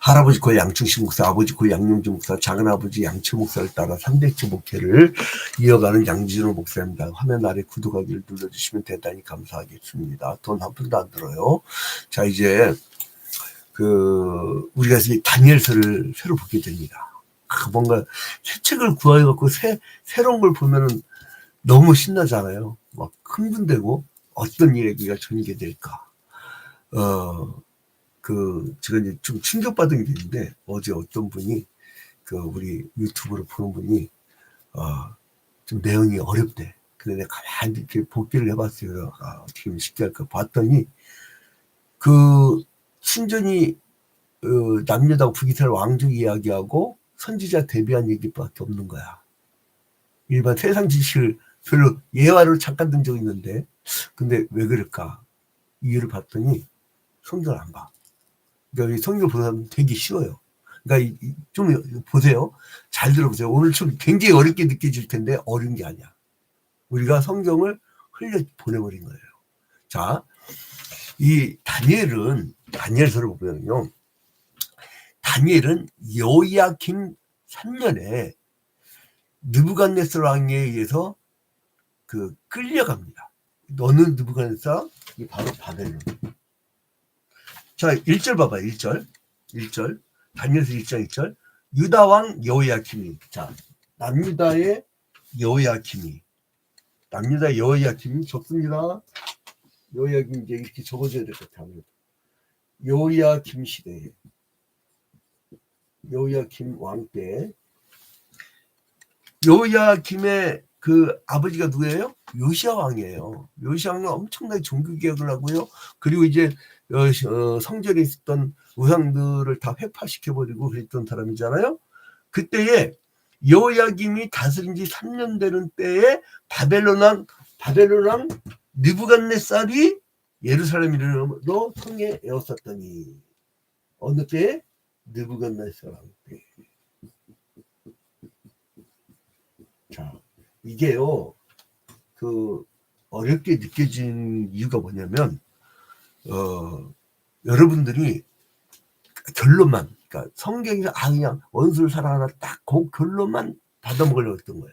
할아버지 고 양충식 목사, 아버지 고 양용주 목사, 작은아버지 양철 목사를 따라 3대째 목회를 이어가는 양진호 목사입니다. 화면 아래 구독하기를 눌러주시면 대단히 감사하겠습니다. 돈 한 푼도 안 들어요. 자, 이제 우리가 이제 다니엘서를 새로 보게 됩니다. 뭔가 새 책을 구해갖고 새로운 걸 보면은 너무 신나잖아요. 막 흥분되고 어떤 얘기가 전개될까. 제가 이제 좀 충격받은 게 있는데, 어제 어떤 분이, 우리 유튜브로 보는 분이, 좀 내용이 어렵대. 근데 내가 가만히 이렇게 복기를 해봤어요. 어떻게 쉽게 할까 봤더니, 순전히, 남유다 북이스라엘 왕족 이야기하고 선지자 대비한 얘기밖에 없는 거야. 일반 세상 지식을 별로 예화를 잠깐 든 적이 있는데, 근데 왜 그럴까? 이유를 봤더니, 성경을 안 봐. 그러니까 성경을 보는 사람은 되게 쉬워요. 그러니까 좀 보세요. 잘 들어보세요. 오늘 좀 굉장히 어렵게 느껴질 텐데 어려운 게 아니야. 우리가 성경을 흘려 보내버린 거예요. 자, 이 다니엘서를 보면요. 다니엘은 여호야김 3년에 느부갓네살 왕에 의해서 끌려갑니다. 너는 느부갓네살? 이 바로 바벨론. 자, 1절 봐봐요. 1절. 다니엘서 1장 1절. 유다 왕 여호야김이. 자, 남유다의 여호야김이 적습니다. 여호야김 이제 이렇게 적어줘야 될 것 같아요. 여호야김 시대에. 여호야김 왕 때. 여호야김의 아버지가 누구예요? 요시야 왕이에요. 요시야 왕은 엄청나게 종교개혁을 하고요. 그리고 이제 성전에 있었던 우상들을 다 회파시켜버리고 그랬던 사람이잖아요. 그때에 여호야김이 다스린 지 3년 되는 때에 바벨론 왕 느부갓네살이 예루살렘으로 성에 에웠었더니 어느 때에? 느부갓네살 왕 때. 자, 이게요, 어렵게 느껴진 이유가 뭐냐면, 여러분들이 결론만, 그러니까 성경에서 그냥 원수를 사랑하라 딱 그 결론만 받아먹으려고 했던 거야.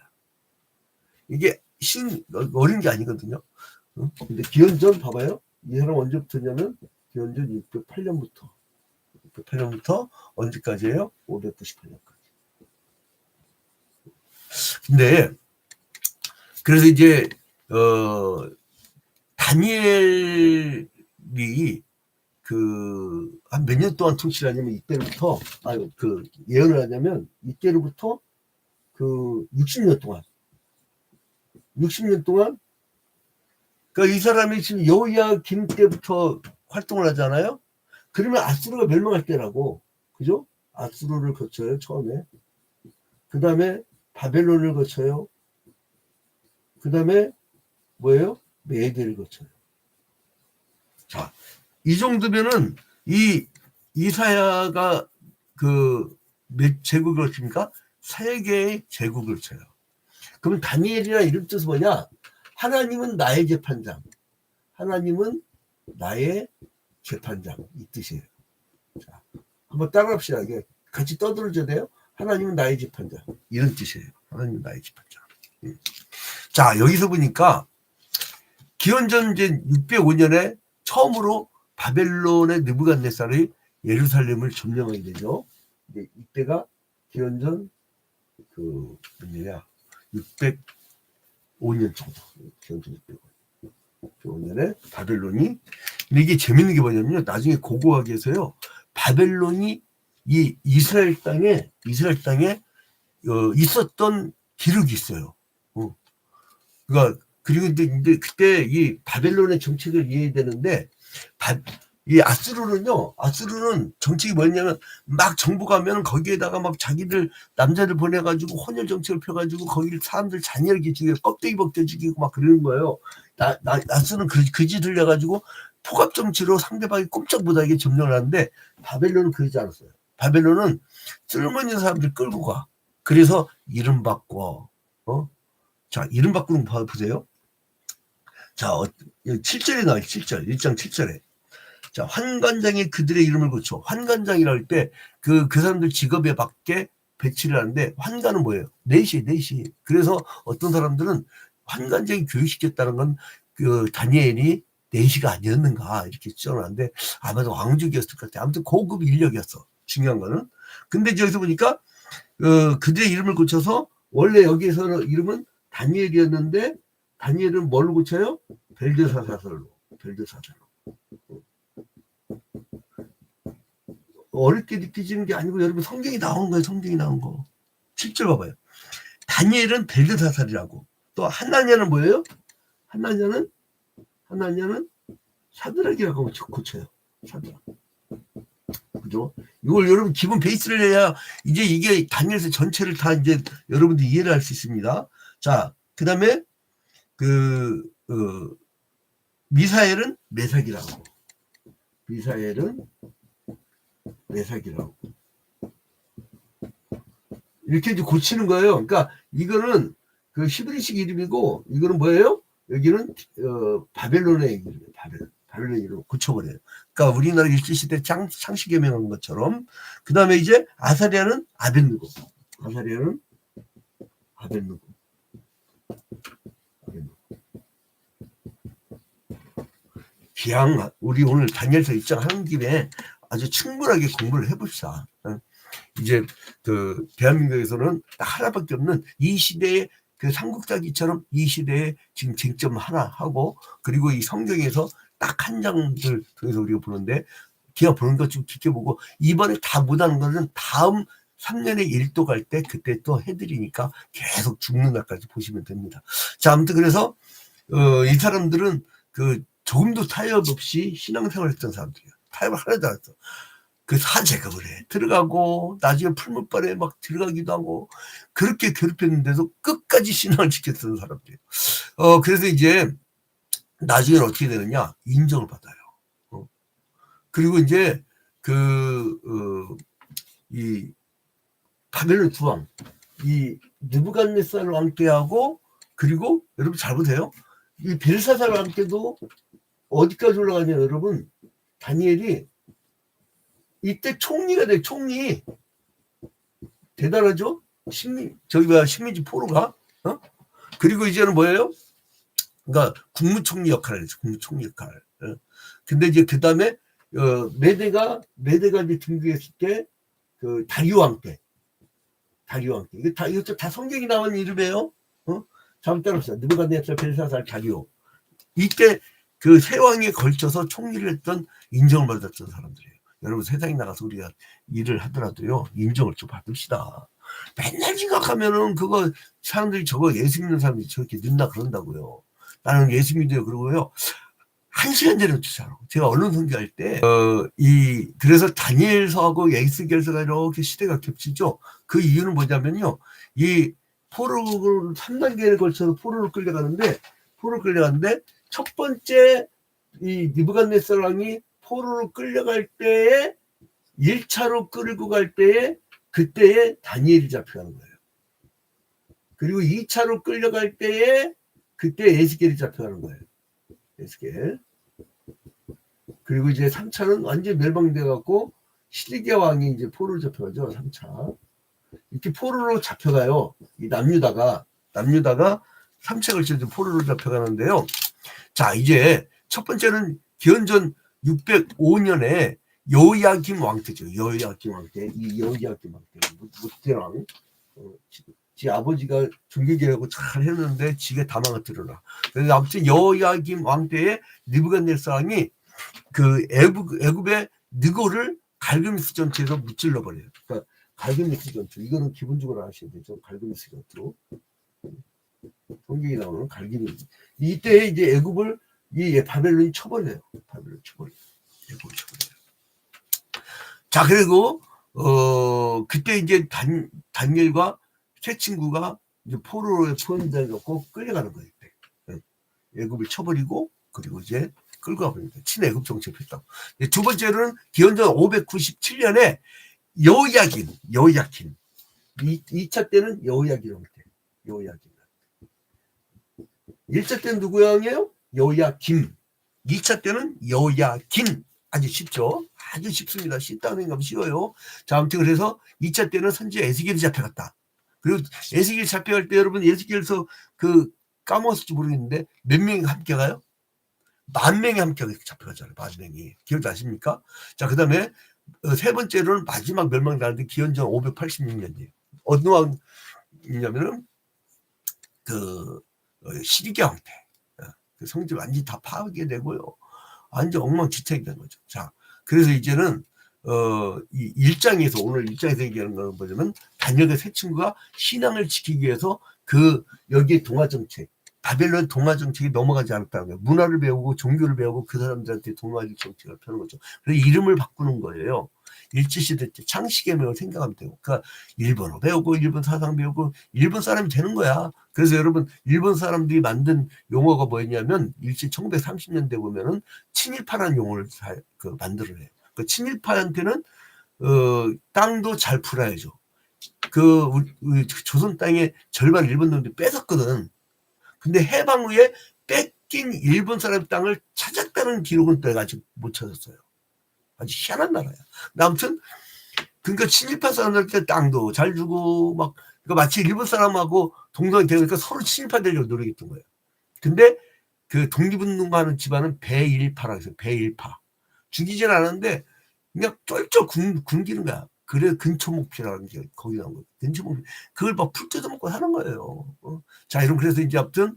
이게 어려운 게 아니거든요. 근데 기원전 봐봐요. 이 사람 언제부터냐면, 기원전 608년부터 언제까지예요? 598년까지. 근데 그래서 이제 다니엘이 한 몇 년 동안 통치를 하냐면 이때로부터 예언을 하냐면 이때로부터 60년 동안 그러니까 이 사람이 지금 여호야김 때부터 활동을 하잖아요. 그러면 아수르가 멸망할 때라고. 그죠? 아수르를 거쳐요, 처음에. 그 다음에 바벨론을 거쳐요. 그 다음에 뭐예요? 메대를 거쳐요. 자, 이 정도면은 이 이사야가 몇 제국을 거칩니까? 3개의 제국을 거쳐요. 그럼 다니엘이라는 이름 뜻은 뭐냐? 하나님은 나의 재판장. 하나님은 나의 재판장. 이 뜻이에요. 자, 한번 따라합시다. 이게 같이 떠들어줘야 돼요. 하나님은 나의 재판장. 이런 뜻이에요. 하나님은 나의 재판장. 자, 여기서 보니까 기원전 이제 605년에 처음으로 바벨론의 느부갓네살이 예루살렘을 점령하게 되죠. 이때가 기원전 605년 정도. 기원전 605년에 바벨론이. 근데 이게 재밌는 게 뭐냐면요. 나중에 고고하게 해서요. 바벨론이 이 이스라엘 땅에 있었던 기록이 있어요. 그러니까 그리고 이제 그때 이 바벨론의 정책을 이해해야 되는데, 이 아수르는 정책이 뭐냐면 막 정복하면 거기에다가 막 자기들 남자들 보내가지고 혼혈 정책을 펴가지고 거기 사람들 잔열 기치고 껍데기 벗겨 죽이고 막 그러는 거예요. 아수르는 그 짓을 해가지고 포갑 정치로 상대방이 꼼짝 못하게 점령을 하는데, 바벨론은 그러지 않았어요. 바벨론은 쓸모있는 사람들 끌고 가. 그래서 이름 바꿔. 자, 이름 바꾸는 거 보세요. 자, 7절에 나와요. 7절. 1장 7절에. 자, 환관장에 그들의 이름을 고쳐. 환관장이라 할 때 그 사람들 직업에 맞게 배치를 하는데, 환관은 뭐예요? 내시. 그래서 어떤 사람들은 환관장이 교육시켰다는 건 그 다니엘이 내시가 아니었는가 이렇게 주장하는데, 아마도 왕족이었을 것 같아요. 아무튼 고급 인력이었어. 중요한 거는. 근데 여기서 보니까 그들의 이름을 고쳐서, 원래 여기에서 이름은 다니엘이었는데, 다니엘은 뭘로 고쳐요? 벨드사살로. 어렵게 느껴지는 게 아니고, 여러분 성경이 나온 거예요. 성경이 나온 거. 7절 봐봐요. 다니엘은 벨드사살이라고. 또 하나냐는 뭐예요? 하나냐는 사드락이라고 고쳐요. 사드락. 그죠? 이걸 여러분 기본 베이스를 해야 이제 이게 다니엘서 전체를 다 이제 여러분들 이해를 할 수 있습니다. 자, 그 다음에 미사엘은 메삭이라고. 이렇게 이제 고치는 거예요. 그러니까 이거는 그 히브리식 이름이고, 이거는 뭐예요? 여기는 바벨론의 이름이에요. 바벨론 이름으로 고쳐버려요. 그러니까 우리나라 일제시대 창시개명한 것처럼. 그 다음에 이제 아사리아는 아벤누고. 기왕 우리 오늘 다니엘서 입장하는 김에 아주 충분하게 공부를 해봅시다. 이제 그 대한민국에서는 하나밖에 없는 이 시대의 그 삼국사기처럼 이 시대에 지금 쟁점 하나 하고, 그리고 이 성경에서 딱 한 장들 통해서 우리가 보는데, 기왕 보는 것 좀 깊게 보고, 이번에 다 못하는 것은 다음 3년에 1도 갈 때 그때 또 해드리니까 계속 죽는 날까지 보시면 됩니다. 자, 아무튼 그래서 이 사람들은 그 조금도 타협 없이 신앙생활을 했던 사람들이에요. 타협을 하나도 안 했어. 그 사제급을 해. 들어가고, 나중에 풀무발에 막 들어가기도 하고, 그렇게 괴롭혔는데도 끝까지 신앙을 지켰던 사람들이에요. 그래서 이제, 나중에는 어떻게 되느냐? 인정을 받아요. 그리고 이제, 이 바벨론 두왕, 이 느부갓네살 왕께하고, 그리고 여러분 잘 보세요. 이 벨사살 왕께도 어디까지 올라가냐, 여러분? 다니엘이 이때 총리가 돼. 총리. 대단하죠? 식민지 포로가. 그리고 이제는 뭐예요? 그러니까 국무총리 역할을 했죠. 국무총리 역할. 근데 이제 그 다음에 메대가 이제 등극했을 때 그 다리오 왕 때. 이것도 다 성경이 나온 이름이에요. 잘못 따라합시다. 느부갓네살, 벨사살, 다리오. 이때 그 세 왕에 걸쳐서 총리를 했던, 인정을 받았던 사람들이에요. 여러분 세상에 나가서 우리가 일을 하더라도요, 인정을 좀 받읍시다. 맨날 생각하면은 그거 사람들이 저거 예수 믿는 사람들이 저렇게 늦나 그런다고요. 나는 예수 믿어요 그러고요. 1시간 전에 쫓아오고. 제가 언론 선교할 때 그래서 다니엘서하고 에스겔서가 이렇게 시대가 겹치죠. 그 이유는 뭐냐면요, 이 포로를 3단계를 걸쳐서 포로를 끌려가는데 첫 번째 이 느부갓네살 왕이 포로로 끌려갈 때에 1차로 끌고 갈 때에 그때에 다니엘이 잡혀가는 거예요. 그리고 2차로 끌려갈 때에 그때 에스겔이 잡혀가는 거예요. 에스겔. 그리고 이제 3차는 완전 멸망돼 갖고 시드기야 왕이 이제 포로로 잡혀가죠. 3차. 이렇게 포로로 잡혀가요. 이 남유다가 3차 걸쳐서 포로로 잡혀가는데요. 자, 이제 첫 번째는 기원전 605년에 여호야김 왕때죠. 여호야김 왕때. 이 여호야김 왕때. 무태왕. 지 아버지가 종교개혁을 잘 했는데 지가 다 망가뜨려라. 그래서 아무튼 여호야김 왕때에 느부갓네살 왕이 그 애굽의 느고를 갈그미스 전투에서 무찔러 버려요. 그러니까 갈그미스 전투. 이거는 기본적으로 아셔야 되죠. 갈그미스 전투. 성경이 나오는 갈기미스. 이때 이제 애굽을 이 바벨론이 쳐버려요. 애굽을 쳐버려요. 자, 그리고 그때 이제 다니엘과 세 친구가 이제 포로에 포함되고 끌려가는 거예요. 애굽을 쳐버리고, 그리고 이제 끌고 가버립니다. 친애굽 정책을 했다고. 두 번째로는 기원전 597년에 여호야긴. 2차 때는 여호야긴 왕때. 1차 때는 누구 왕이에요? 여호야김. 2차 때는 여호야긴 아주 쉽죠. 아주 쉽습니다. 쉽다는 생각하면 쉬워요. 자, 아무튼 그래서 2차 때는 선지자 에스겔이 잡혀갔다. 그리고 에스겔이 잡혀갈 때 여러분 에스겔에서 그 까먹었을지 모르겠는데 몇 명이 함께 가요? 10,000명이 함께 잡혀가잖아요. 10,000명이. 기억나십니까? 자, 그 다음에 세 번째로는 마지막 멸망당하는데 기원전 586년이에요. 어느 왕이냐면은 그 시리게 왕때. 그 성지 완전히 다 파괴되고요. 완전 엉망진창이 된 거죠. 자, 그래서 이제는 이 1장에서 오늘 1장에서 얘기하는 건 뭐냐면 다니엘의 세 친구가 신앙을 지키기 위해서 그 여기에 동화 정책, 바벨론 동화 정책이 넘어가지 않았다는 거예요. 문화를 배우고 종교를 배우고 그 사람들한테 동화적 정책을 펴는 거죠. 그래서 이름을 바꾸는 거예요. 일제시대 때 창시개명을 생각하면 되고, 그러니까 일본어 배우고 일본 사상 배우고 일본 사람이 되는 거야. 그래서 여러분 일본 사람들이 만든 용어가 뭐였냐면 일제 1930년대 보면은 친일파라는 용어를 만들어내요. 그 친일파한테는 땅도 잘 풀어야죠. 우리 조선 땅의 절반 일본 놈들이 뺏었거든. 근데 해방 후에 뺏긴 일본 사람 땅을 찾았다는 기록은 내가 아직 못 찾았어요. 아주 희한한 나라야. 아무튼 그러니까 친일파 사람들한테 땅도 잘 주고 막 그러니까 마치 일본 사람하고 동성이 되니까 서로 친일파 되려고 노력했던 거예요. 근데 그 독립운동하는 집안은 배일파라고 해서 배일파. 죽이진 않았는데 그냥 쫄쫄 굶기는 거야. 그래 근초목피라는 게 거기 나온 거예요. 근초목피. 그걸 막 풀 뜯어먹고 하는 거예요. 자, 여러분 그래서 이제 아무튼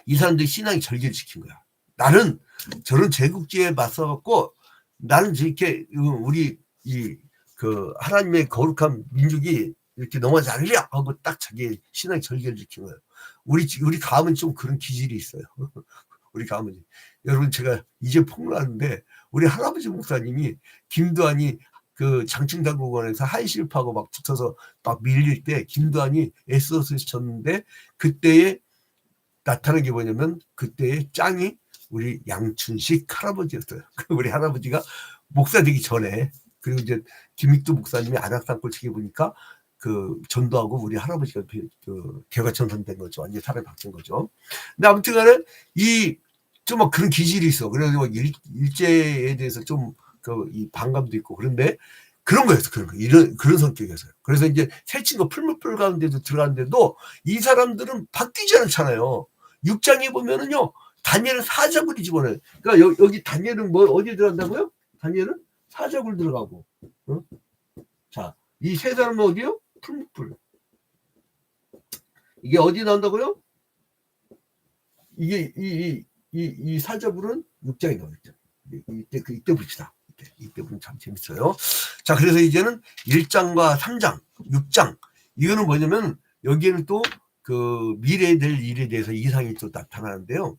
이 사람들이 신앙이 절개시킨 거야. 나는 저런 제국주의에 맞서갖고 나는 이렇게 우리 그 하나님의 거룩한 민족이 이렇게 넘어가지 않으려 하고 딱 자기 신앙 절개를 지킨 거예요. 우리 가문이 좀 그런 기질이 있어요. 우리 가문이. 여러분 제가 이제 폭로하는데 우리 할아버지 목사님이 김두한이 그 장충당국원에서 한실파고 막 붙어서 막 밀릴 때 김두한이 애써서 졌는데 그때에 나타난 게 뭐냐면 그때의 짱이 우리 양춘식 할아버지였어요. 우리 할아버지가 목사 되기 전에 그리고 이제 김익두 목사님이 안악산골 책에 보니까 그 전도하고 우리 할아버지가 그 개과천선된 거죠. 완전히 사람이 바뀐 거죠. 근데 아무튼간에 좀 막 그런 기질이 있어. 그래서 막 일제에 대해서 좀 이 반감도 있고 그런데 그런 거였어. 그런 성격이었어요. 그래서 이제 새 친구 풀무풀 가운데도 들어갔는데도 이 사람들은 바뀌지 않잖아요. 6장에 보면은요. 다니엘은 사자굴이 집어넣어요. 그러니까 여기 다니엘은 뭐 어디에 들어간다고요? 다니엘은 사자굴 들어가고. 자, 이 세 사람은 어디요? 풀무풀. 이게 어디 나온다고요? 이게 이 사자굴은 6장에 나오죠. 이때 봅시다. 이때 보면 참 재밌어요. 자, 그래서 이제는 1장과 3장, 6장 이거는 뭐냐면 여기에는 또 그 미래에 될 일에 대해서 이상이 또 나타나는데요.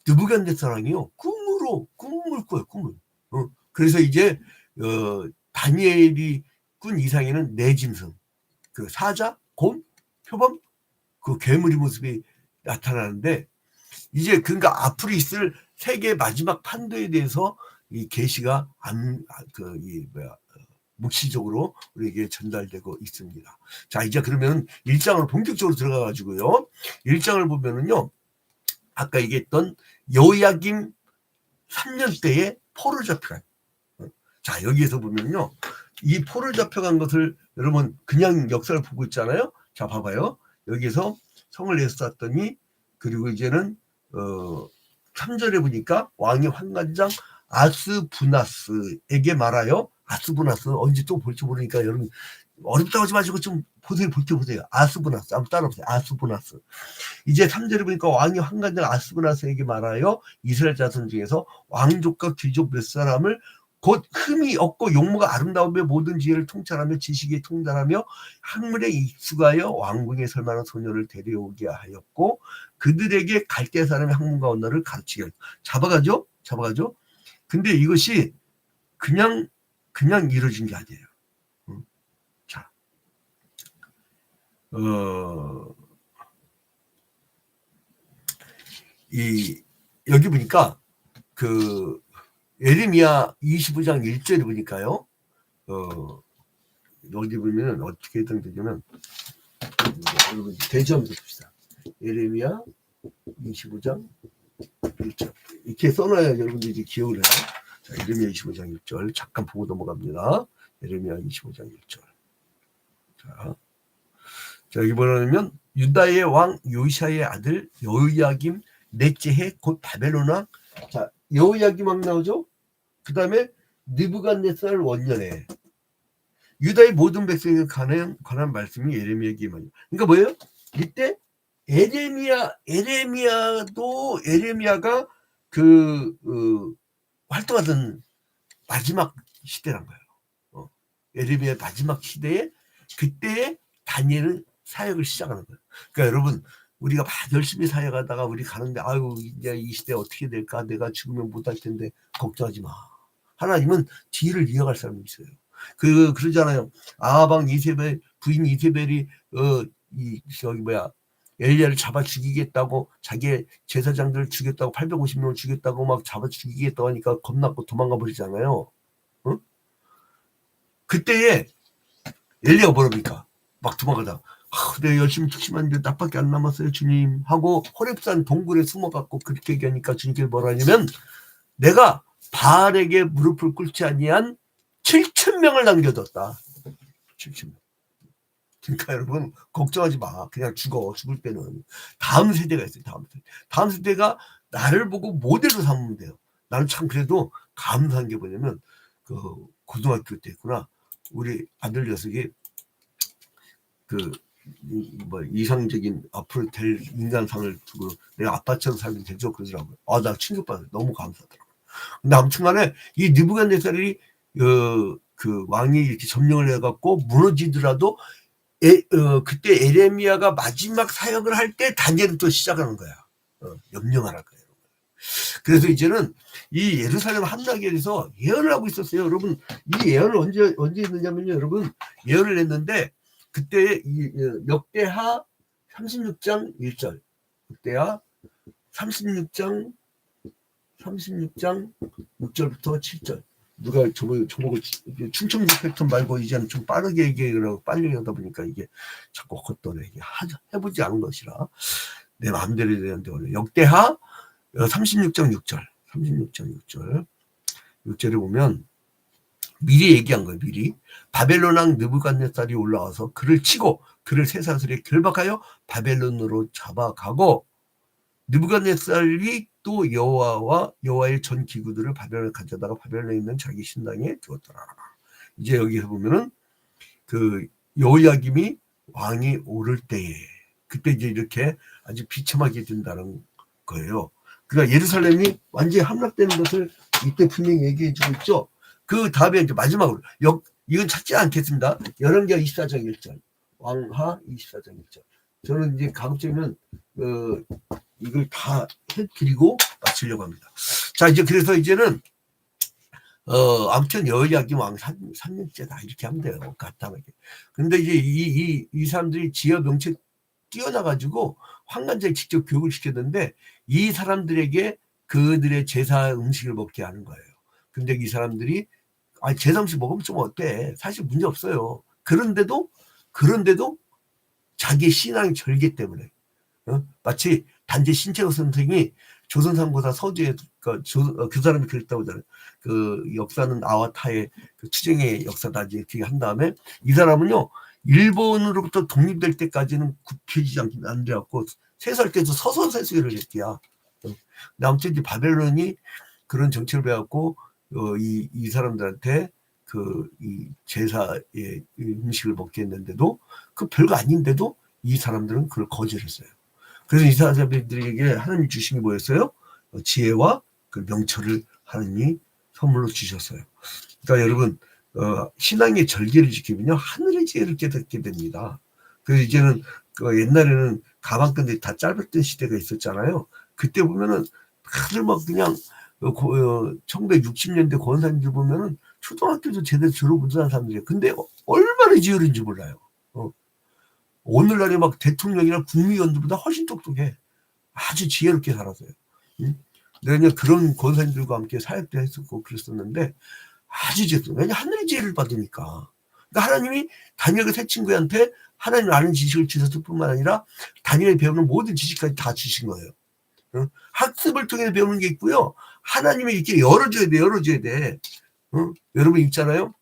느부갓네살랑이요 꿈을 꿔요. 꿈을. 그래서 이제 다니엘이 꾼 이상에는 네 짐승, 그 사자, 곰, 표범, 그 괴물의 모습이 나타나는데 이제 그러니까 앞으로 있을 세계 마지막 판도에 대해서 이 계시가 묵시적으로 우리에게 전달되고 있습니다. 자, 이제 그러면 1장으로 본격적으로 들어가 가지고요. 1장을 보면은요. 아까 얘기했던 여호야김 3년 때에 포로 잡혀간. 자, 여기에서 보면요. 이 포로 잡혀간 것을 여러분 그냥 역사를 보고 있잖아요. 자, 봐봐요. 여기서 성을 내었더니 그리고 이제는 3절에 보니까 왕이 환관장 아스부나스에게 말하여 아스부나스는 언제 또 볼지 모르니까 여러분 어렵다고 하지 마시고 좀 보세요. 아스부나스 한번 따라보세요. 아스부나스. 이제 3절에 보니까 왕이 환관장 아스부나스에게 말하여 이스라엘 자손 중에서 왕족과 귀족 몇 사람을 곧 흠이 없고 용모가 아름다우며 모든 지혜를 통찰하며 지식에 통달하며 학문에 익숙하여 왕궁에 설 만한 소녀를 데려오게 하였고 그들에게 갈대 사람의 학문과 언어를 가르치게 잡아가죠. 근데 이것이 그냥 이루어진 게 아니에요. 자, 여기 보니까 그 예레미야 25장 1절에 보니까요. 여기 보면 어떻게 해당되냐면 여러분 대조하면서 봅시다. 예레미야 25장 1절 이렇게 써놔야 여러분들이 기억을 해요. 자, 예레미야 25장 1절 잠깐 보고 넘어갑니다. 예레미야 25장 1절. 자, 여기 뭐냐면 유다의 왕 요시야의 아들 여호야김 넷째 해 곧 바벨론 왕. 자, 여호야김 왕 나오죠? 그 다음에 느부갓네살 원년에 유다의 모든 백성에게 관한 말씀이 예레미야기만이에요. 그러니까 뭐예요? 이때 에레미야가 활동하던 마지막 시대란 거예요. 에레미야 마지막 시대에 그때에 다니엘은 사역을 시작하는 거예요. 그러니까 여러분 우리가 막 열심히 사역하다가 우리 가는데 아유 이제 이 시대 어떻게 될까? 내가 죽으면 못할 텐데 걱정하지 마. 하나님은 뒤를 이어갈 사람이 있어요. 그러잖아요. 아방 이세벨 부인 이세벨이 엘리야를 잡아 죽이겠다고 자기 제사장들을 죽였다고 850명을 죽였다고 막 잡아 죽이겠다고 하니까 겁나고 도망가 버리잖아요. 응? 그때에 엘리야가 뭐랍니까? 막 도망가다. 내가 열심히 축심하는데 나밖에 안 남았어요 주님 하고 호렙산 동굴에 숨어갖고 그렇게 얘기하니까 주님께서 뭐라 하냐면 내가 바알에게 무릎을 꿇지 아니한 7,000명을 남겨뒀다. 7,000명. 그러니까 여러분 걱정하지 마. 그냥 죽을 때는 다음 세대가 있어요. 다음 세대가 나를 보고 모델로 삼으면 돼요. 나는 참 그래도 감사한 게 뭐냐면 고등학교 때 있구나. 우리 아들 녀석이 이상적인 앞으로 될 인간상을 두고 내가 아빠처럼 살면 되죠 그러더라고요. 나 충격받아요. 너무 감사하더라고요. 근데 아무튼간에 이 느부갓네살이 그 왕이 이렇게 점령을 해갖고 무너지더라도 그때 에레미야가 마지막 사역을 할 때 다니엘은 또 시작하는 거야. 염려하라 거예요. 그래서 이제는 이 예루살렘 함락에 대해서 예언을 하고 있었어요. 여러분 이 예언을 언제 했느냐면요. 여러분 예언을 했는데 그때 이 역대하 36장 1절 역대하 36장 6절부터 7절 누가 저보고 충청도 패턴 말고 이제는 좀 빠르게 얘기하고 빨리 하다 보니까 이게 자꾸 헛돈에 해보지 않은 것이라 내 마음대로 해야 되는데 원래 역대하 36장 6절에 보면 미리 얘기한 거예요. 미리 바벨론 왕 느부갓네살이 올라와서 그를 치고 그를 쇠사슬에 결박하여 바벨론으로 잡아가고 느부갓네살이 또 여호와의 전 기구들을 바벨론에 가져다가 바벨론에 있는 자기 신당에 두었더라. 이제 여기서 보면은 그 여호야김이 왕이 오를 때에 그때 이제 이렇게 아주 비참하게 된다는 거예요. 그러니까 예루살렘이 완전히 함락되는 것을 이때 분명히 얘기해주고 있죠. 그 다음에 이제 마지막으로 이건 찾지 않겠습니다. 열왕기하 24장 1절 왕하 24장 1절 저는 이제 가급적이면 이걸 다 해드리고 마치려고 합니다. 자 이제 그래서 이제는 아무튼 여호야김 왕 3년째다 이렇게 하면 돼요. 간단하게. 근데 이제 이 사람들이 지어 명체 뛰어나가지고 환관제를 직접 교육을 시켰는데 이 사람들에게 그들의 제사 음식을 먹게 하는 거예요. 근데 이 사람들이 제사 음식 먹으면 좀 어때? 사실 문제 없어요. 그런데도 자기의 신앙 절개 때문에 마치 단지 신채호 선생이 조선상고사 서주에 그 사람이 그랬다고 하잖아요. 그 역사는 아와타의 그 투쟁의 역사다 이렇게 한 다음에 이 사람은요 일본으로부터 독립될 때까지는 굽혀지지 않게 갖고 3살 때도 서서 세수를 했대야. 근데 아무튼 이제 바벨론이 그런 정책을 배웠고 이 사람들한테 이 제사의 음식을 먹게 했는데도 그 별거 아닌데도 이 사람들은 그걸 거절했어요. 그래서 이 사람들에게 하나님이 주신 게 뭐였어요? 지혜와 그 명철을 하나님이 선물로 주셨어요. 그러니까 여러분 신앙의 절개를 지키면요 하늘의 지혜를 깨닫게 됩니다. 그래서 이제는 옛날에는 가방끈이 다 짧았던 시대가 있었잖아요. 그때 보면은 다들 막 그냥 1960년대 권사님들 보면은 초등학교도 제대로 졸업 못한 사람들이에요. 근데 얼마나 지혜로운지 몰라요. 오늘날에 막 대통령이나 국무위원들보다 훨씬 똑똑해. 아주 지혜롭게 살았어요. 내가 그런 권사님들과 함께 사역도 했었고 그랬었는데 아주 지혜롭다. 왜냐 하늘의 지혜를 받으니까. 그러니까 하나님이 다니엘의 세 친구한테 하나님 아는 지식을 주셨을 뿐만 아니라 다니엘이 배우는 모든 지식까지 다 주신 거예요. 학습을 통해 배우는 게 있고요. 하나님이 이렇게 열어줘야 돼, 열어줘야 돼. 여러분 있잖아요.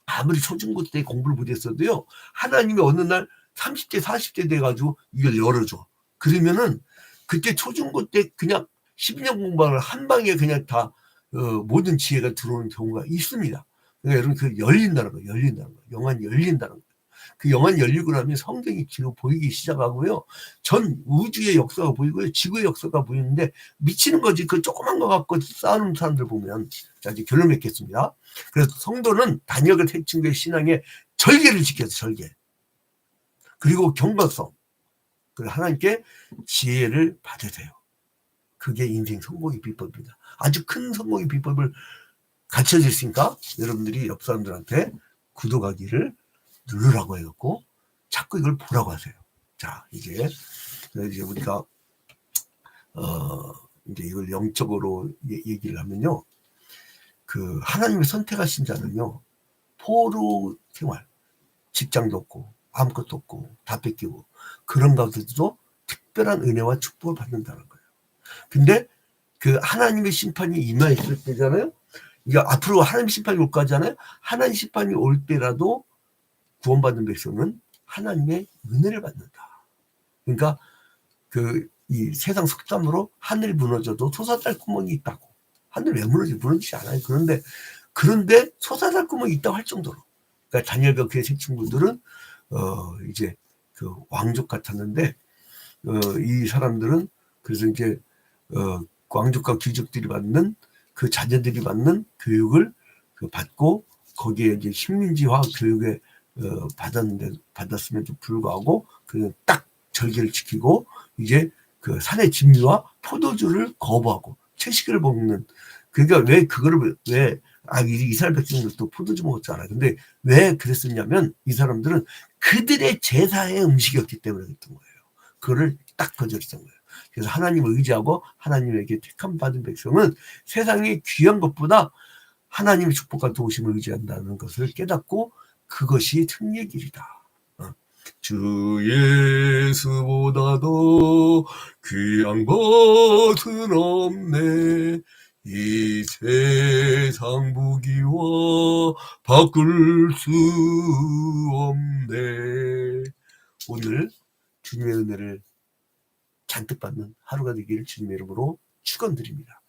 아무리 초중고 때 공부를 못했어도요, 하나님이 어느 날 30대, 40대 돼가지고 이걸 열어줘. 그러면은 그때 초중고 때 그냥 12년 공부를 한 방에 그냥 다 모든 지혜가 들어오는 경우가 있습니다. 그러니까 여러분 그 열린다는 거, 열린다는 거, 영안이 열린다는 거. 그 영안이 열리고 나면 성경이 뒤로 보이기 시작하고요. 전 우주의 역사가 보이고요. 지구의 역사가 보이는데 미치는 거지. 그 조그만 거 갖고 싸우는 사람들 보면. 자, 이제 결론 맺겠습니다. 그래서 성도는 단역의 태층의 신앙의 절개를 지켜서 절개. 그리고 경각성. 그리고 하나님께 지혜를 받아야 돼요. 그게 인생 성공의 비법입니다. 아주 큰 성공의 비법을 가르쳐주셨으니까 여러분들이 옆 사람들한테 구독하기를 누르라고 해갖고 자꾸 이걸 보라고 하세요. 자, 이제 우리가 이제 이걸 영적으로 얘기를 하면요, 그 하나님의 선택하신 자는요, 포로 생활, 직장도 없고 아무것도 없고 다 뺏기고 그런 가운데도 특별한 은혜와 축복을 받는다는 거예요. 근데 그 하나님의 심판이 임하였을 때잖아요. 이게 앞으로 하나님 심판이 올 거잖아요. 하나님 심판이 올 때라도 구원받는 백성은 하나님의 은혜를 받는다. 그러니까 이 세상 속담으로 하늘 무너져도 솟아날 구멍이 있다고. 하늘 왜 무너지지 않아요. 그런데 솟아날 구멍이 있다고 할 정도로. 그러니까 다니엘과 그의 세 친구들은 이제 그 왕족 같았는데 이 사람들은 그래서 이제 왕족과 귀족들이 받는 그 자녀들이 받는 교육을 받고 거기에 이제 식민지화 교육에 받았음에도 불구하고 그냥 딱 절개를 지키고 이제 그 산의 진미와 포도주를 거부하고 채식을 먹는. 그러니까 왜 그거를 이스라엘 백성들도 포도주 먹었잖아요. 근데 왜 그랬었냐면 이 사람들은 그들의 제사의 음식이었기 때문에 그랬던 거예요. 그거를 딱 거절했던 거예요. 그래서 하나님을 의지하고 하나님에게 택함 받은 백성은 세상에 귀한 것보다 하나님의 축복과 도우심을 의지한다는 것을 깨닫고 그것이 승리의 길이다. 주 예수보다도 귀한 것은 없네. 이 세상 무기와 바꿀 수 없네. 오늘 주님의 은혜를 잔뜩 받는 하루가 되기를 주님의 이름으로 축원드립니다.